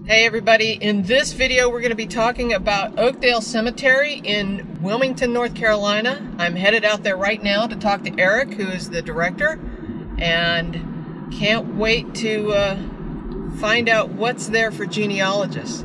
Hey everybody, in this video we're going to be talking about Oakdale Cemetery in Wilmington, North Carolina. I'm headed out there right now to talk to Eric, who is the director, and can't wait to find out what's there for genealogists.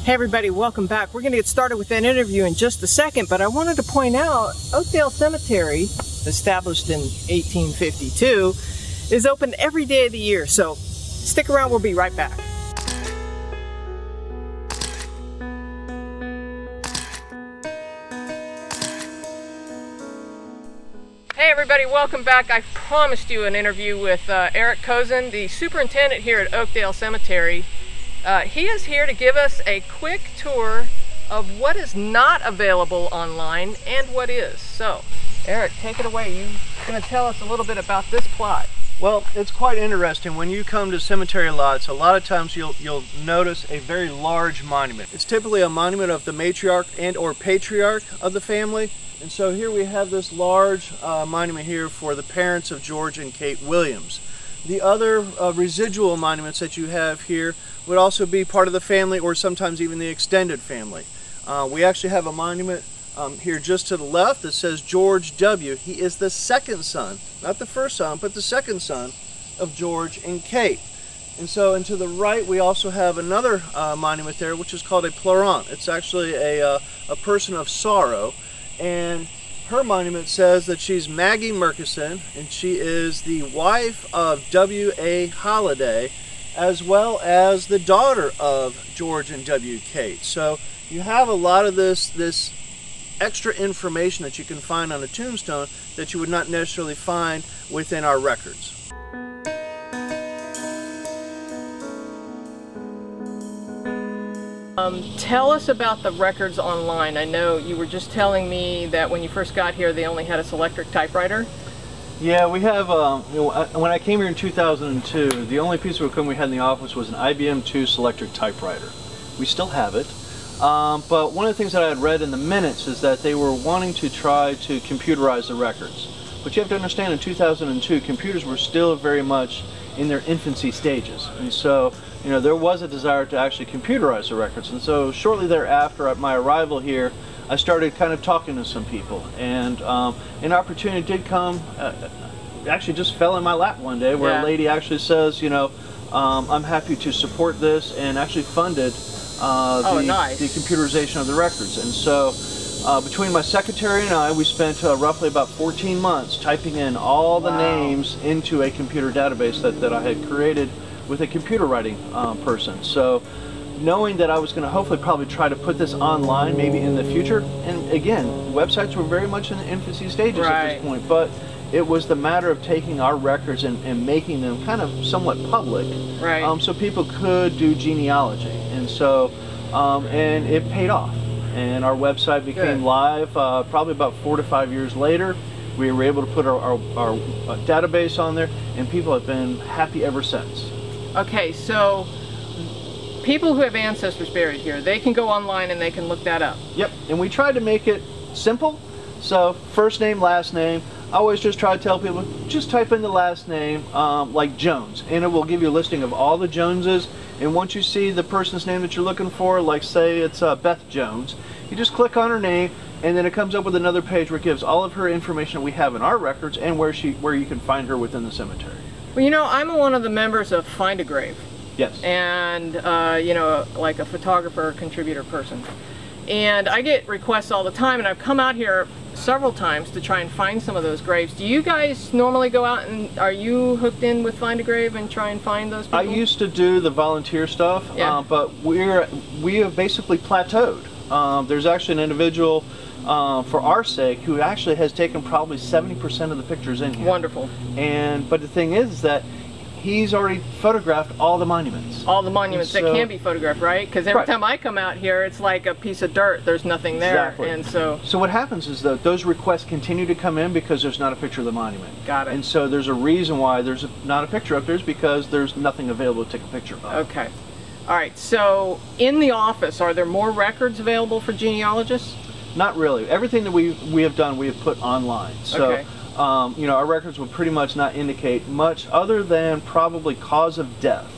Hey everybody, welcome back. We're going to get started with that interview in just a second, but I wanted to point out Oakdale Cemetery, established in 1852, is open every day of the year, so stick around, we'll be right back. Hey everybody, welcome back. I promised you an interview with Eric Kozen, the superintendent here at Oakdale Cemetery. He is here to give us a quick tour of what is not available online and what is. So, Eric, take it away. You're going to tell us a little bit about this plot. Well, it's quite interesting. When you come to cemetery lots, a lot of times you'll notice a very large monument. It's typically a monument of the matriarch and or patriarch of the family. And so here we have this large monument here for the parents of George and Kate Williams. The other residual monuments that you have here would also be part of the family or sometimes even the extended family. We actually have a monument here just to the left that says George W. He is the second son, not the first son, but the second son of George and Kate. And so, and to the right, we also have another monument there, which is called a pleurant. It's actually a person of sorrow, and her monument says that she's Maggie Murchison, and she is the wife of W.A. Holladay, as well as the daughter of George and W. Kate. So you have a lot of this extra information that you can find on a tombstone that you would not necessarily find within our records. Tell us about the records online. I know you were just telling me that when you first got here they only had a Selectric typewriter. Yeah, we have, when I came here in 2002, the only piece of equipment we had in the office was an IBM 2 Selectric typewriter. We still have it, but one of the things that I had read in the minutes is that they were wanting to try to computerize the records. But you have to understand, in 2002, computers were still very much in their infancy stages. And so, you know, there was a desire to actually computerize the records. And so shortly thereafter, at my arrival here, I started kind of talking to some people, and an opportunity did come, actually just fell in my lap one day, where a lady actually says, you know, I'm happy to support this, and actually funded the computerization of the records. And so between my secretary and I, we spent roughly about 14 months typing in all the names into a computer database that I had created with a computer writing person. So knowing that I was going to hopefully probably try to put this online maybe in the future, and again, websites were very much in the infancy stages at this point, but it was the matter of taking our records and making them kind of somewhat public, so people could do genealogy. And so and it paid off, and our website became live probably about 4 to 5 years later. We were able to put our database on there, and people have been happy ever since. Okay, so people who have ancestors buried here, they can go online and they can look that up. Yep, and we tried to make it simple. So first name, last name. I always just try to tell people, just type in the last name, like Jones, and it will give you a listing of all the Joneses. And once you see the person's name that you're looking for, like say it's Beth Jones, you just click on her name, and then it comes up with another page where it gives all of her information that we have in our records and where you can find her within the cemetery. Well, you know, I'm one of the members of Find a Grave. Yes. And, you know, like a photographer, contributor person. And I get requests all the time, and I've come out here several times to try and find some of those graves. Do you guys normally go out, and are you hooked in with Find a Grave and try and find those people? I used to do the volunteer stuff, but we have basically plateaued. There's actually an individual, for our sake, who actually has taken probably 70% of the pictures in here. Wonderful. But the thing is that he's already photographed all the monuments. All the monuments that can be photographed, right? Because every time I come out here, it's like a piece of dirt. There's nothing there. Exactly. And so what happens is that those requests continue to come in because there's not a picture of the monument. Got it. And so there's a reason why there's not a picture up there, is because there's nothing available to take a picture of. Okay. All right, so in the office, are there more records available for genealogists? Not really. Everything that we have done, we have put online. So, okay. You know, our records will pretty much not indicate much other than probably cause of death.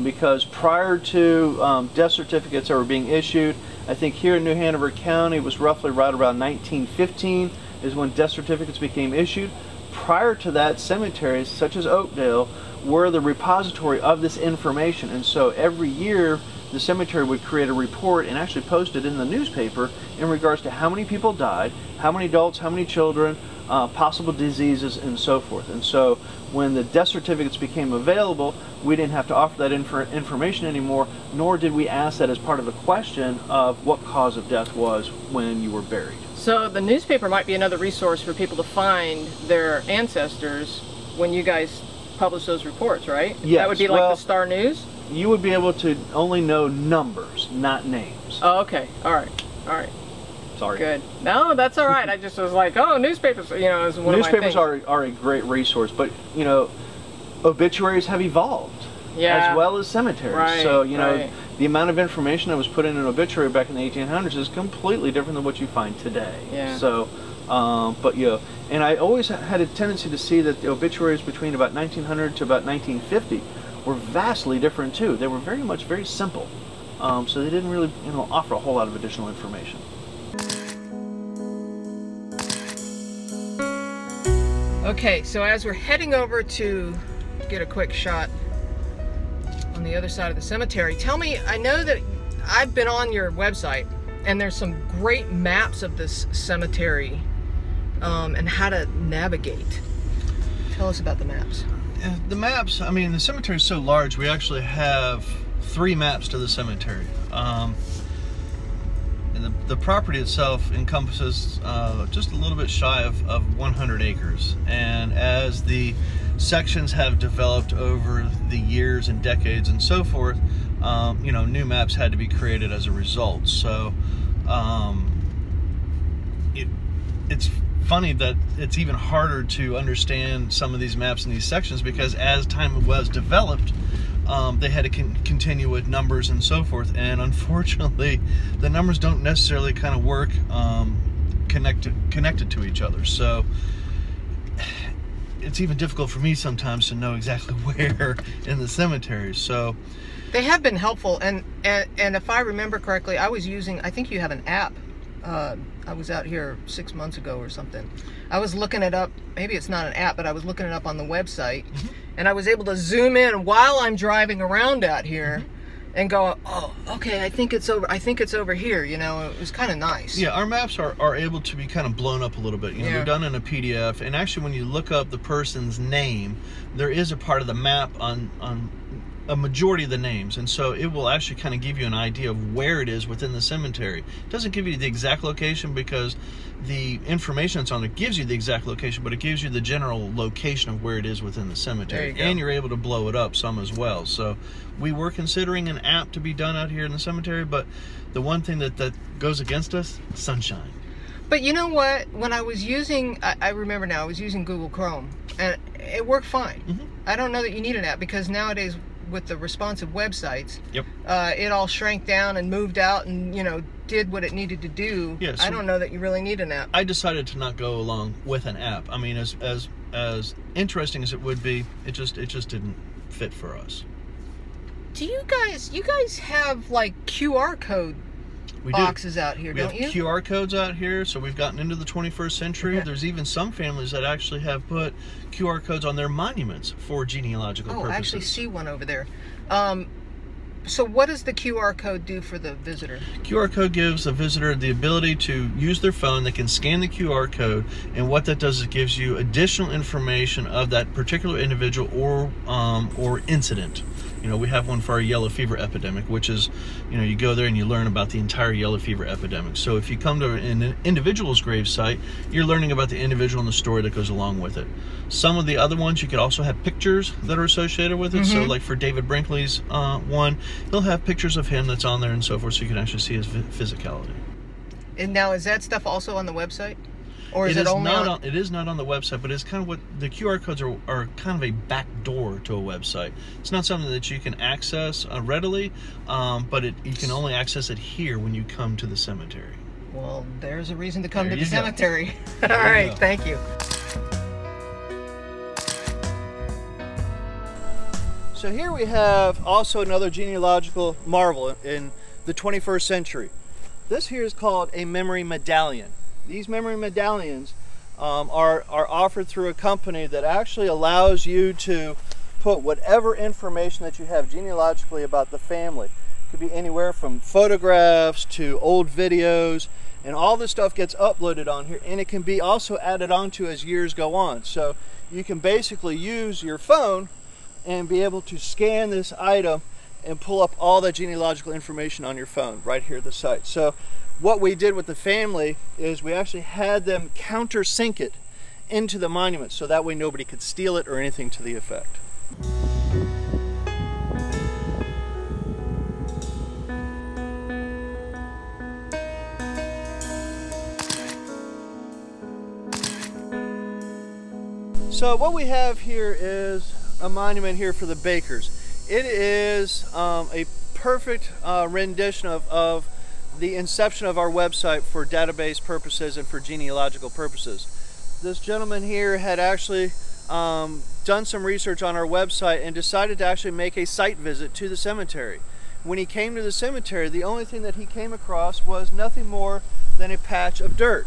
Because prior to death certificates that were being issued, I think here in New Hanover County, it was roughly right around 1915 is when death certificates became issued. Prior to that, cemeteries such as Oakdale were the repository of this information, and so every year the cemetery would create a report and actually post it in the newspaper in regards to how many people died, how many adults, how many children, possible diseases, and so forth. And so when the death certificates became available, we didn't have to offer that information anymore, nor did we ask that as part of the question of what cause of death was when you were buried. So the newspaper might be another resource for people to find their ancestors when you guys publish those reports, right? Yes. That would be like the Star News? You would be able to only know numbers, not names. Oh, okay. All right. All right. Sorry. Good. No, that's all right. I just was like, oh, newspapers, you know, is one of my things. Newspapers are a great resource, but, you know, obituaries have evolved. Yeah. As well as cemeteries. Right, so, you know, right. The amount of information that was put in an obituary back in the 1800s is completely different than what you find today. Yeah. So, but, you know, and I always had a tendency to see that the obituaries between about 1900 to about 1950 were vastly different too. They were very simple. So they didn't really, you know, offer a whole lot of additional information. Okay, so as we're heading over to get a quick shot on the other side of the cemetery, tell me, I know that I've been on your website and there's some great maps of this cemetery and how to navigate. Tell us about the maps. The maps, I mean, the cemetery is so large, we actually have 3 maps to the cemetery. And the property itself encompasses just a little bit shy of 100 acres. And as the sections have developed over the years and decades and so forth, you know, new maps had to be created as a result. So it's funny that it's even harder to understand some of these maps in these sections, because as time was developed, they had to continue with numbers and so forth, and unfortunately the numbers don't necessarily kind of work connected to each other. So it's even difficult for me sometimes to know exactly where in the cemetery. So they have been helpful, and if I remember correctly, I was using, I think you have an app. I was out here 6 months ago or something. I was looking it up. Maybe it's not an app, but I was looking it up on the website, and I was able to zoom in while I'm driving around out here and go, oh, okay, I think it's over here. You know, it was kind of nice. Yeah, our maps are able to be kind of blown up a little bit. You know, they're done in a PDF, and actually when you look up the person's name, there is a part of the map on a majority of the names, and so it will actually kind of give you an idea of where it is within the cemetery. It doesn't give you the exact location, because the information that's on it gives you the exact location, but it gives you the general location of where it is within the cemetery, and you're able to blow it up some as well. So we were considering an app to be done out here in the cemetery, but the one thing that goes against us, sunshine. But you know what? When I was using, I remember now, I was using Google Chrome, and it worked fine. I don't know that you need an app, because nowadays with the responsive websites, it all shrank down and moved out and, you know, did what it needed to do. Yeah, so I don't know that you really need an app. I decided to not go along with an app. I mean, as interesting as it would be, it just didn't fit for us. Do you guys have like QR code boxes out here, don't you? We have QR codes out here, so we've gotten into the 21st century. There's even some families that actually have put QR codes on their monuments for genealogical purposes. I actually see one over there. So what does the QR code do for the visitor? QR code gives the visitor the ability to use their phone. They can scan the QR code, and what that does is it gives you additional information of that particular individual or incident. You know, we have one for our yellow fever epidemic, which is, you know, you go there and you learn about the entire yellow fever epidemic. So if you come to an individual's grave site, you're learning about the individual and the story that goes along with it. Some of the other ones, you could also have pictures that are associated with it. So like for David Brinkley's one, he'll have pictures of him that's on there and so forth, so you can actually see his physicality. And now, is that stuff also on the website? Or is it only not it is not on the website, but it's kind of what the QR codes are kind of a back door to a website. It's not something that you can access readily, but you can only access it here when you come to the cemetery. Well, there's a reason to come to the cemetery. All right, thank you. So here we have also another genealogical marvel in the 21st century. This here is called a memory medallion. These memory medallions are offered through a company that actually allows you to put whatever information that you have genealogically about the family. It could be anywhere from photographs to old videos, and all this stuff gets uploaded on here, and it can be also added onto as years go on. So you can basically use your phone and be able to scan this item and pull up all the genealogical information on your phone right here at the site. So what we did with the family is we actually had them countersink it into the monument, so that way nobody could steal it or anything to the effect. So what we have here is a monument here for the Bakers. It is a perfect rendition of the inception of our website for database purposes and for genealogical purposes. This gentleman here had actually done some research on our website and decided to actually make a site visit to the cemetery. When he came to the cemetery, the only thing that he came across was nothing more than a patch of dirt.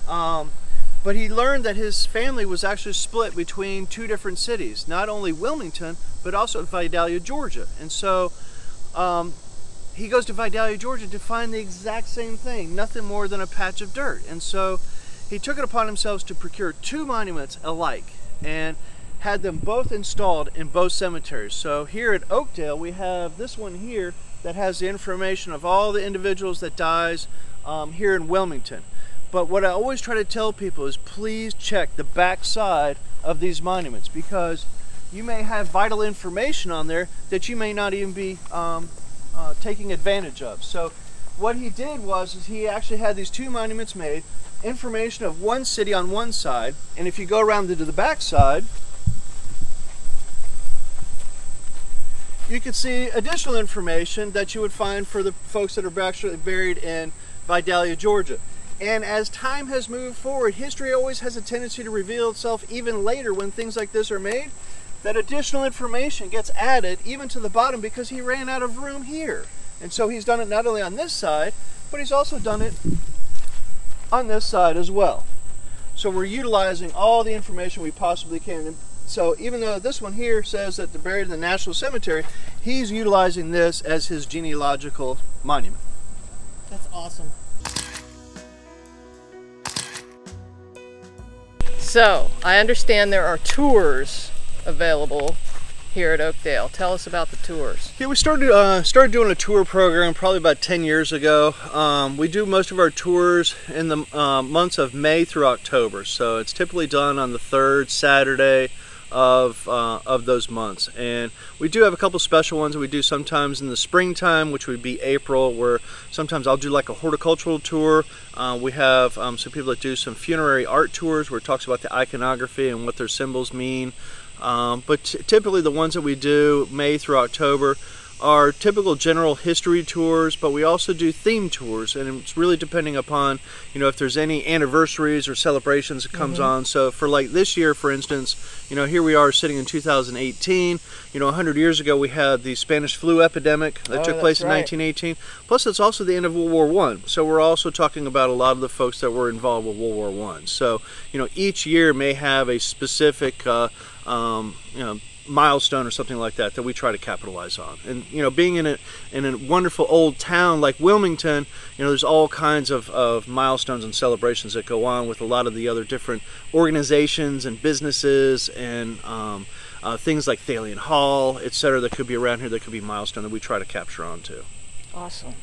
But he learned that his family was actually split between two different cities, not only Wilmington, but also Vidalia, Georgia. And so he goes to Vidalia, Georgia to find the exact same thing, nothing more than a patch of dirt. And so he took it upon himself to procure two monuments alike and had them both installed in both cemeteries. So here at Oakdale, we have this one here that has the information of all the individuals that dies here in Wilmington. But what I always try to tell people is please check the back side of these monuments, because you may have vital information on there that you may not even be taking advantage of. So what he did was he actually had these two monuments made, information of one city on one side, and if you go around to the back side, you can see additional information that you would find for the folks that are actually buried in Vidalia, Georgia. And as time has moved forward, history always has a tendency to reveal itself even later when things like this are made. That additional information gets added even to the bottom because he ran out of room here. And so he's done it not only on this side, but he's also done it on this side as well. So we're utilizing all the information we possibly can. And so even though this one here says that they're buried in the National Cemetery, he's utilizing this as his genealogical monument. That's awesome. So, I understand there are tours available here at Oakdale. Tell us about the tours. Yeah, we started doing a tour program probably about 10 years ago. We do most of our tours in the months of May through October. So it's typically done on the third Saturday of those months. And we do have a couple special ones that we do sometimes in the springtime, which would be April, where sometimes I'll do like a horticultural tour. We have some people that do some funerary art tours where it talks about the iconography and what their symbols mean. But typically the ones that we do May through October are typical general history tours, but we also do theme tours, and it's really depending upon, you know, if there's any anniversaries or celebrations that comes on. So for like this year, for instance, you know, here we are sitting in 2018. You know, 100 years ago we had the Spanish flu epidemic that took place in 1918. Plus it's also the end of World War I. So we're also talking about a lot of the folks that were involved with World War I. So, you know, each year may have a specific you know, milestone or something like that we try to capitalize on. And you know, being in a wonderful old town like Wilmington, you know, there's all kinds of milestones and celebrations that go on with a lot of the other different organizations and businesses and things like Thalian Hall, etc., that could be around here that could be milestone that we try to capture on too. Awesome.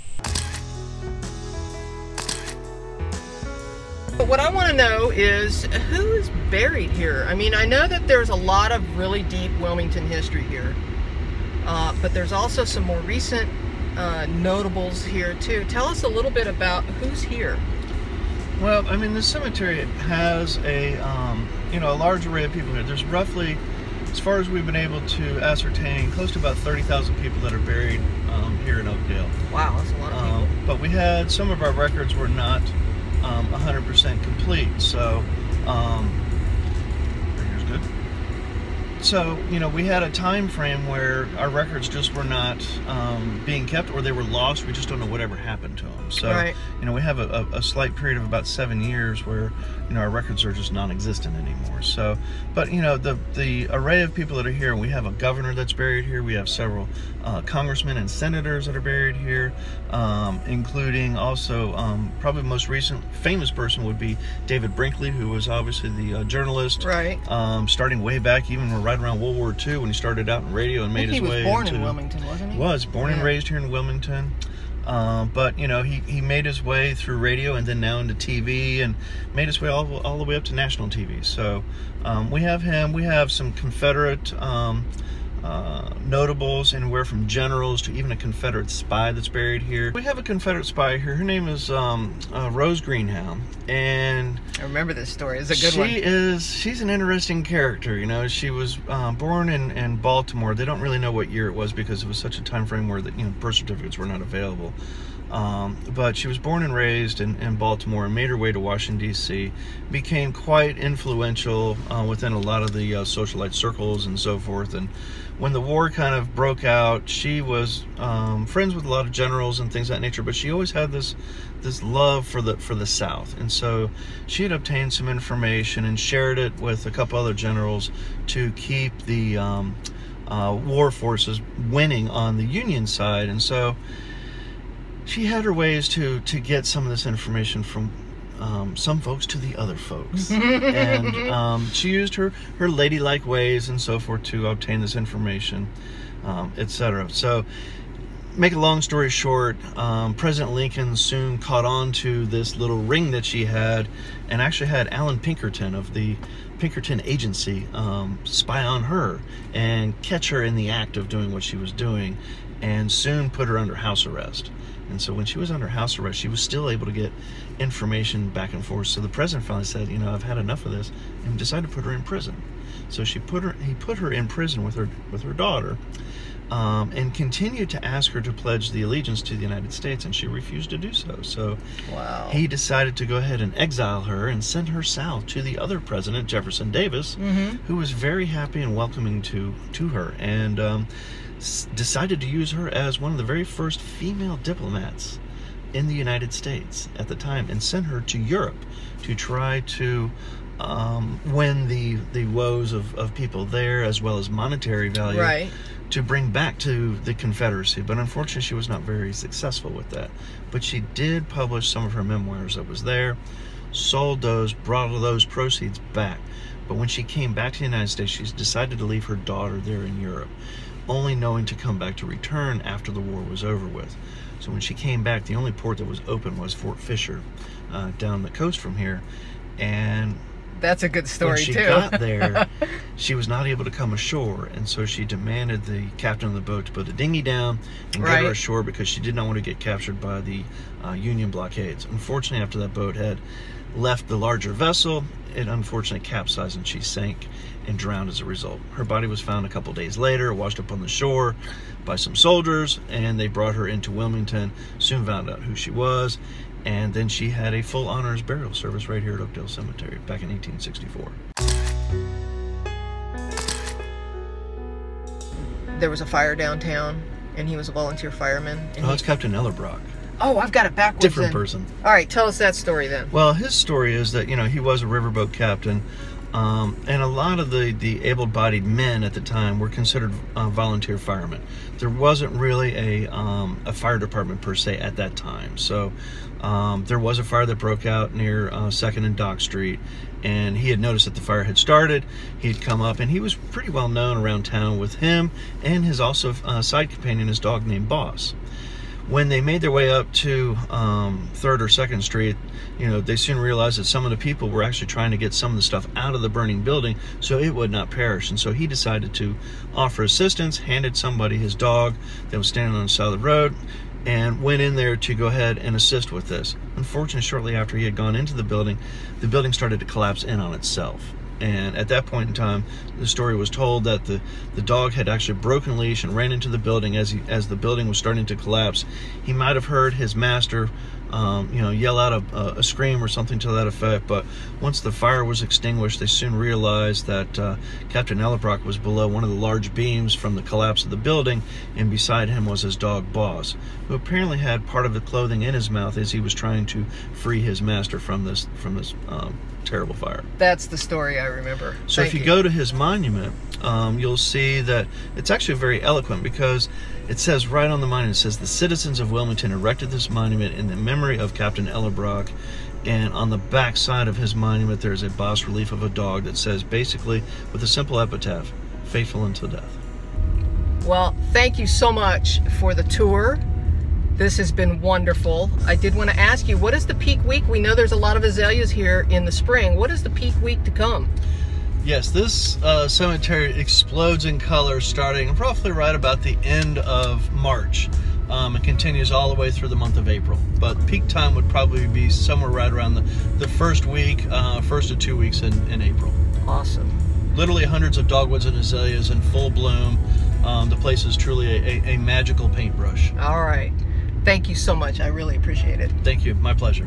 But what I want to know is who is buried here. I mean, I know that there's a lot of really deep Wilmington history here, but there's also some more recent notables here too. Tell us a little bit about who's here. Well, I mean, the cemetery has a a large array of people here. There's roughly, as far as we've been able to ascertain, close to about 30,000 people that are buried here in Oakdale. Wow, that's a lot of people. But we had, some of our records were not 100% complete, so here's good. So, we had a time frame where our records just were not being kept, or they were lost. We just don't know whatever happened to them. So, right. We have a slight period of about 7 years where, our records are just non-existent anymore. So, but, the array of people that are here, we have a governor that's buried here. We have several congressmen and senators that are buried here, including also, probably the most recent famous person would be David Brinkley, who was obviously the journalist. Right. Starting way back, even right around World War II, when he started out in radio and made his way into... He was born in Wilmington, wasn't he? Was born and raised here in Wilmington. But he made his way through radio and then now into TV, and made his way all the way up to national TV. So we have him. We have some Confederate notables, anywhere from generals to even a Confederate spy that's buried here. We have a Confederate spy here. Her name is Rose Greenhound, and I remember this story. It's a good one. She's an interesting character. She was born in Baltimore. They don't really know what year it was because it was such a time frame where birth certificates were not available. But she was born and raised in Baltimore and made her way to Washington, D.C., became quite influential within a lot of the socialite circles and so forth. And when the war kind of broke out, she was friends with a lot of generals and things of that nature, but she always had this love for the South. And so she had obtained some information and shared it with a couple other generals to keep the war forces winning on the Union side. And so she had her ways to get some of this information from some folks to the other folks. And she used her ladylike ways and so forth to obtain this information, etc. So, make a long story short, President Lincoln soon caught on to this little ring that she had, and actually had Alan Pinkerton of the Pinkerton Agency spy on her and catch her in the act of doing what she was doing, and soon put her under house arrest. And so when she was under house arrest, she was still able to get information back and forth. So the president finally said, I've had enough of this, and decided to put her in prison. So he put her in prison with her daughter, and continued to ask her to pledge the allegiance to the United States, and she refused to do so. So wow. He decided to go ahead and exile her and send her south to the other president, Jefferson Davis, who was very happy and welcoming to her, and decided to use her as one of the very first female diplomats in the United States at the time, and sent her to Europe to try to win the woes of people there, as well as monetary value, right, to bring back to the Confederacy. But unfortunately, she was not very successful with that. But she did publish some of her memoirs that was there, sold those, brought those proceeds back. But when she came back to the United States, she decided to leave her daughter there in Europe, only knowing to come back to return after the war was over with. So when she came back, the only port that was open was Fort Fisher, down the coast from here. And that's a good story, when she too. got there, she was not able to come ashore, and so she demanded the captain of the boat to put a dinghy down and get her ashore, because she did not want to get captured by the Union blockades. Unfortunately, after that boat had left the larger vessel, it unfortunately capsized and she sank and drowned as a result. Her body was found a couple days later, washed up on the shore by some soldiers, and they brought her into Wilmington, soon found out who she was, and then she had a full honors burial service right here at Oakdale Cemetery back in 1864. There was a fire downtown, and he was a volunteer fireman. And it's Captain Ellerbrock. Oh, I've got it backwards. Different person. All right, tell us that story then. Well, his story is that, he was a riverboat captain, and a lot of the able-bodied men at the time were considered volunteer firemen. There wasn't really a fire department per se at that time. So there was a fire that broke out near 2nd and Dock Street, and he had noticed that the fire had started. He'd come up, and he was pretty well known around town with him and his also side companion, his dog named Boss. When they made their way up to 3rd or 2nd Street, they soon realized that some of the people were actually trying to get some of the stuff out of the burning building so it would not perish. And so he decided to offer assistance, handed somebody his dog that was standing on the side of the road, and went in there to go ahead and assist with this. unfortunately, shortly after he had gone into the building started to collapse in on itself. And at that point in time, the story was told that the dog had actually broken leash and ran into the building as the building was starting to collapse. He might have heard his master yell out a scream or something to that effect, but once the fire was extinguished, they soon realized that Captain Ellerbrock was below one of the large beams from the collapse of the building, and beside him was his dog Boss, who apparently had part of the clothing in his mouth as he was trying to free his master from this terrible fire. That's the story I remember. So if you go to his monument, you'll see that it's actually very eloquent, because it says right on the monument, it says, "The citizens of Wilmington erected this monument in the memory of Captain Ellerbrock." And on the back side of his monument, there's a bas relief of a dog that says, basically, with a simple epitaph, "Faithful until death." Well, thank you so much for the tour. This has been wonderful. I did want to ask you, what is the peak week? We know there's a lot of azaleas here in the spring. What is the peak week to come? Yes, this cemetery explodes in color starting roughly right about the end of March. It continues all the way through the month of April. But peak time would probably be somewhere right around the first week, first of 2 weeks in April. Awesome. Literally hundreds of dogwoods and azaleas in full bloom. The place is truly a magical paintbrush. All right. Thank you so much. I really appreciate it. Thank you. My pleasure.